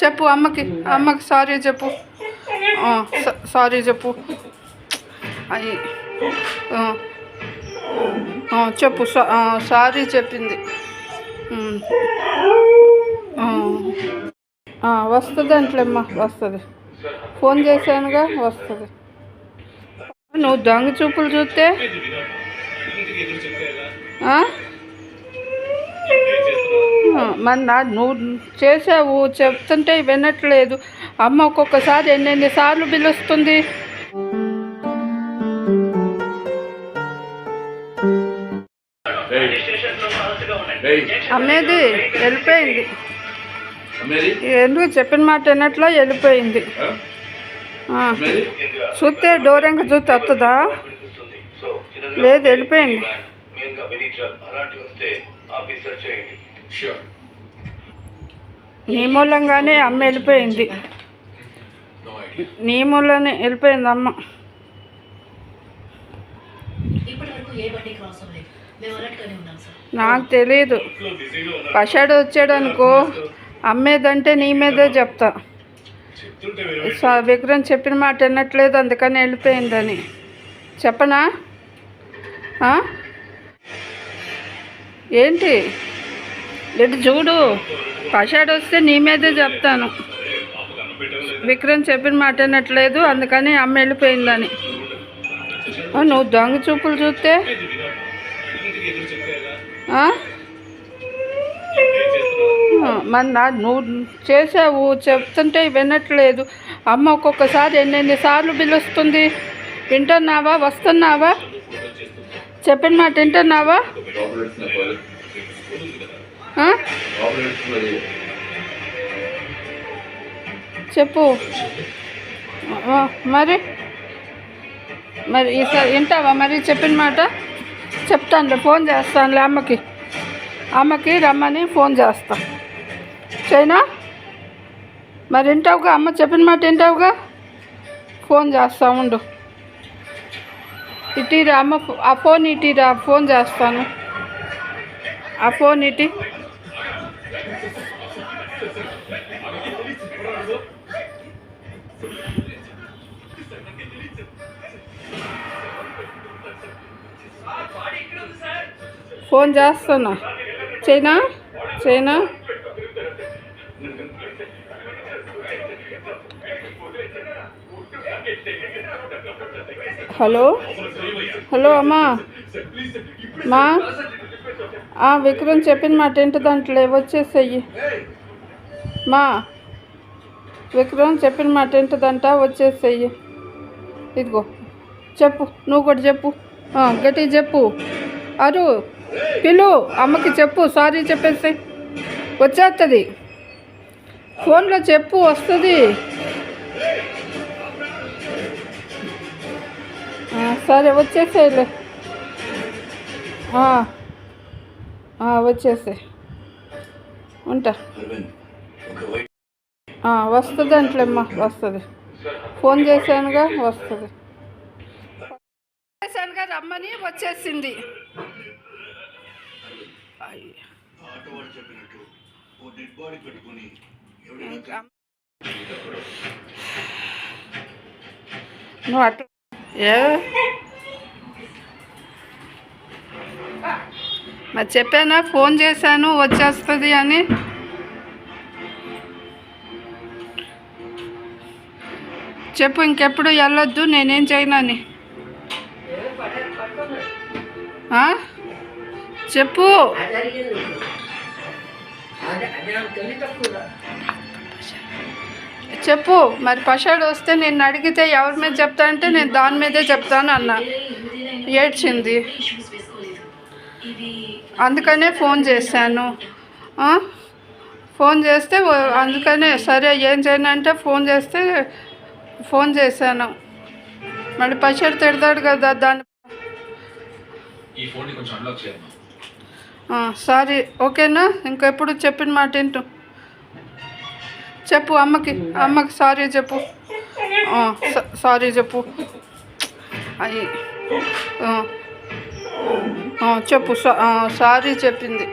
చెప్పు అమ్మకి సారీ చెప్పు. సారీ చెప్పు. అయ్యి చెప్పు. సారీ చెప్పింది. వస్తుంది అంట్లేమ్మా, వస్తుంది. ఫోన్ చేశానుగా, వస్తుంది. నువ్వు దొంగ చూపులు చూస్తే మరి నువ్వు చేసావు, చెప్తుంటే వినట్లేదు. అమ్మ ఒక్కొక్కసారి ఎన్నెన్ని సార్లు పిలుస్తుంది. అమ్మేది వెళ్ళిపోయింది. ఎందుకు చెప్పిన మాట వినట్లా వెళ్ళిపోయింది. చూస్తే డోరంగా చూస్తే వస్తుందా? లేదు, వెళ్ళిపోయింది. నీ మూలంగానే అమ్మ వెళ్ళిపోయింది. నీ మూలనే వెళ్ళిపోయింది అమ్మ. నాకు తెలీదు. పషాడు వచ్చాడు అనుకో, అమ్మేదంటే నీ మీదే చెప్తా. విక్రమ్ చెప్పిన మాట వినట్లేదు, అందుకని వెళ్ళిపోయిందని చెప్పనా? ఏంటి ఇటు చూడు, పషాడు వస్తే నీ మీదే చెప్తాను. విక్రమ్ చెప్పిన మాట వినట్లేదు, అందుకని అమ్మ వెళ్ళిపోయిందని. నువ్వు దొంగ చూపులు చూస్తే మరి నువ్వు చేసావు, చెప్తుంటే వినట్లేదు. అమ్మ ఒక్కొక్కసారి ఎన్నెన్ని సార్లు పిలుస్తుంది. వింటున్నావా? వస్తున్నావా? చెప్పిన మాట వింటున్నావా? చెప్పు మరి ఈసారి వింటావా? మరి చెప్పిన మాట చెప్తానులే, ఫోన్ చేస్తానులే అమ్మకి రమ్మని ఫోన్ చేస్తా. చైనా మరి వింటావుగా? అమ్మ చెప్పిన మాట వింటావుగా? ఫోన్ చేస్తా ఉండు. ఇటీరా అమ్మ, ఆ ఫోన్ ఇటీరా, ఫోన్ చేస్తాను. ఆ ఫోన్ ఇటీ. ఫోన్ చేస్తున్నా. చైనా హలో అమ్మా. విక్రమ్ చెప్పిన మాట ఏంటిదంటలే, వచ్చేసేయి మా. విక్రమ్ చెప్పిన మాట ఏంటిదంట, వచ్చేసేయి. ఇదిగో చెప్పు, నువ్వు కూడా చెప్పు, గట్టిగా చెప్పు. అరు పిలు, అమ్మకి చెప్పు, సారీ చెప్పేసి వచ్చేస్తుంది. ఫోన్లో చెప్పు, వస్తుంది. సరే వచ్చేసేలే, వచ్చేసే, ఉంటా. వస్తుంది అంట్లేమ్మా, వస్తుంది. ఫోన్ చేశానుగా, వస్తుంది. చేశానుగా, రమ్మని వచ్చేసింది. నువ్వు అట్లా మరి చెప్పానా, ఫోన్ చేశాను వచ్చేస్తుంది అని. చెప్పు, ఇంకెప్పుడు వెళ్ళొద్దు, నేనేం చేయనని చెప్పు. చెప్పు మరి పషాడు వస్తే నేను అడిగితే ఎవరి మీద చెప్తా అంటే నేను దాని మీదే చెప్తాను అన్నా. ఏడ్చింది, అందుకనే ఫోన్ చేశాను. ఫోన్ చేస్తే అందుకనే సరే ఏం చేయను అంటే ఫోన్ చేశాను. మళ్ళీ పషాడు తిడతాడు కదా దాన్ని. సారీ, ఓకేనా? ఇంకెప్పుడు చెప్పిన మాట వింటూ చెప్పు. అమ్మకి సారీ చెప్పు. సారీ చెప్పు. అయ్యి చెప్పు. సారీ చెప్పింది.